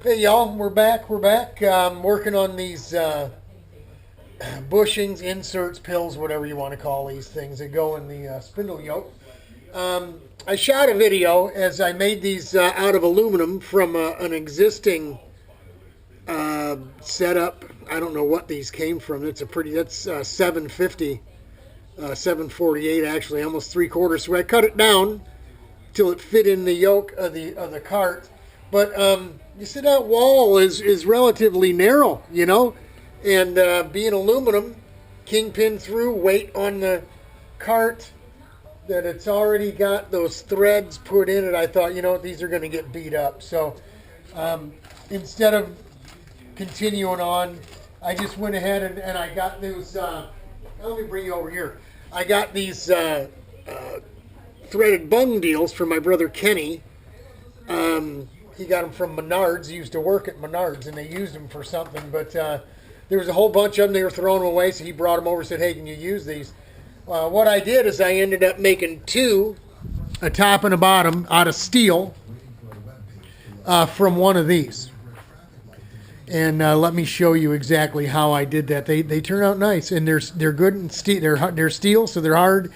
Hey y'all, we're back. Working on these bushings, inserts, pills, whatever you want to call these things that go in the spindle yoke. I shot a video as I made these out of aluminum from an existing setup. I don't know what these came from. That's 750, 748 actually, almost 3/4. So I cut it down till it fit in the yoke of the cart. But you see that wall is relatively narrow, and being aluminum, kingpin through, weight on the cart, that it's already got those threads put in it. I thought, these are going to get beat up. So instead of continuing on, I just went ahead and I got those. Let me bring you over here. I got these threaded bung deals from my brother Kenny. He got them from Menards. He used to work at Menards, and they used them for something. But there was a whole bunch of them. They were throwing them away, so he brought them over and said, hey, can you use these? What I did is I ended up making two, a top and a bottom, out of steel from one of these. And let me show you exactly how I did that. They turn out nice, and they're good and they're steel, so they're hard.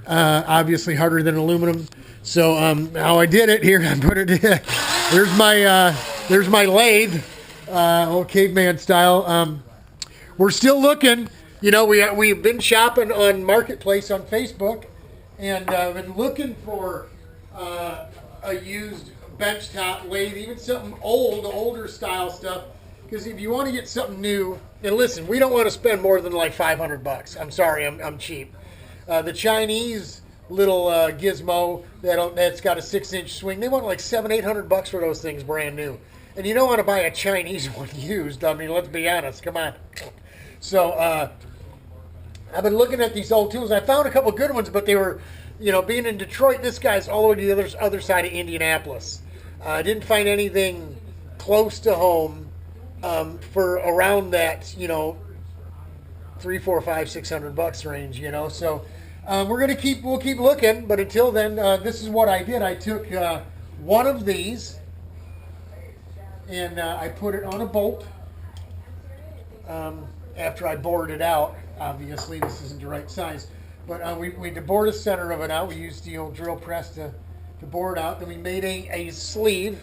Obviously harder than aluminum. So how I did it here, I put it. There's my lathe, old caveman style. We're still looking. We've been shopping on Marketplace on Facebook, and been looking for a used benchtop lathe, even something older style stuff. Because if you want to get something new, and listen, we don't want to spend more than like $500. I'm sorry, I'm cheap. The Chinese little gizmo that's got a 6-inch swing, they want like $700-800 for those things brand new. And you don't want to buy a Chinese one used. I mean, let's be honest. Come on. So I've been looking at these old tools. I found a couple good ones, but they were, being in Detroit, this guy's all the way to the other side of Indianapolis. I didn't find anything close to home for around that, $300, $400, $500, $600 range, So we'll keep looking, but until then, this is what I did. I took one of these and I put it on a bolt after I bored it out. Obviously, this isn't the right size, but we bored the center of it out. We used the old drill press to bore it out. Then we made a sleeve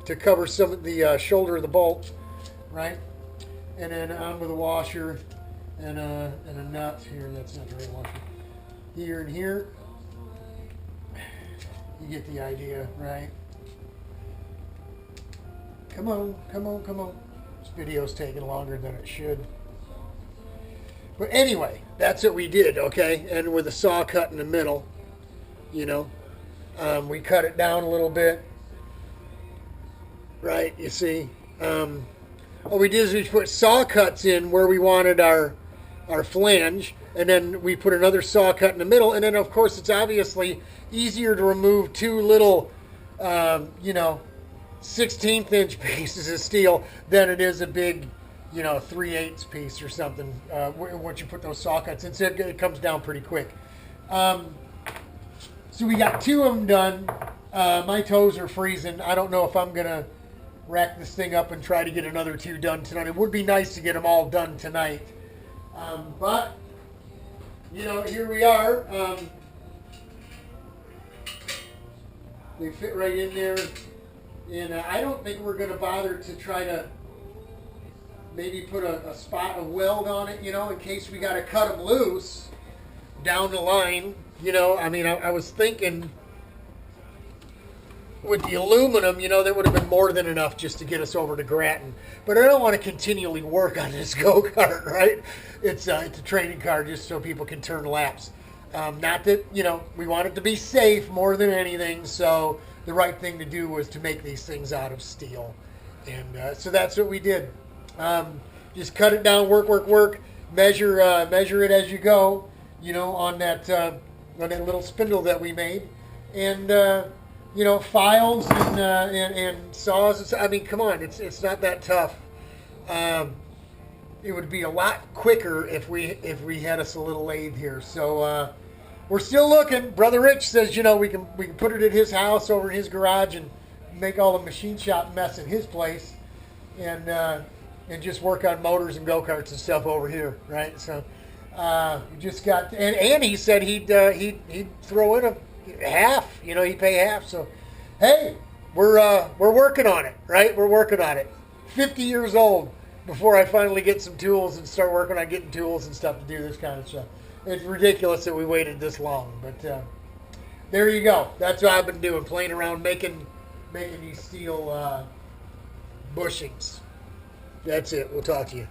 to cover some of the shoulder of the bolt, right? And then on with a washer and a nut here. That's not the right washer. Here and here. You get the idea, right? Come on. This video's taking longer than it should. But anyway, that's what we did, okay? And with a saw cut in the middle, we cut it down a little bit, right? You see? What we did is we put saw cuts in where we wanted our flange, and then we put another saw cut in the middle, and then of course it's obviously easier to remove two little 16th inch pieces of steel than it is a big 3/8 piece or something once you put those saw cuts in. So it comes down pretty quick. So we got two of them done. My toes are freezing. I don't know if I'm gonna rack this thing up and try to get another two done tonight. It would be nice to get them all done tonight, but here we are. They fit right in there, and I don't think we're going to bother to try to maybe put a spot of weld on it, in case we got to cut them loose down the line. I was thinking with the aluminum, that would have been more than enough just to get us over to Grattan. But I don't want to continually work on this go-kart, right? It's a training car just so people can turn laps. Not that, we want it to be safe more than anything, so the right thing to do was to make these things out of steel. And so that's what we did. Just cut it down, work, measure it as you go, on that little spindle that we made. And files and saws. I mean, come on, it's not that tough. It would be a lot quicker if we had us a little lathe here. So we're still looking. Brother Rich says, we can put it at his house over in his garage and make all the machine shop mess in his place. and just work on motors and go-karts and stuff over here, right? So we just got, and he said he'd throw in a half, he'd pay half. So hey, we're working on it, right? We're working on it. 50 years old before I finally get some tools and start working on getting tools and stuff to do this kind of stuff. It's ridiculous that we waited this long, but there you go. That's what I've been doing, playing around making these steel bushings. That's it. We'll talk to you.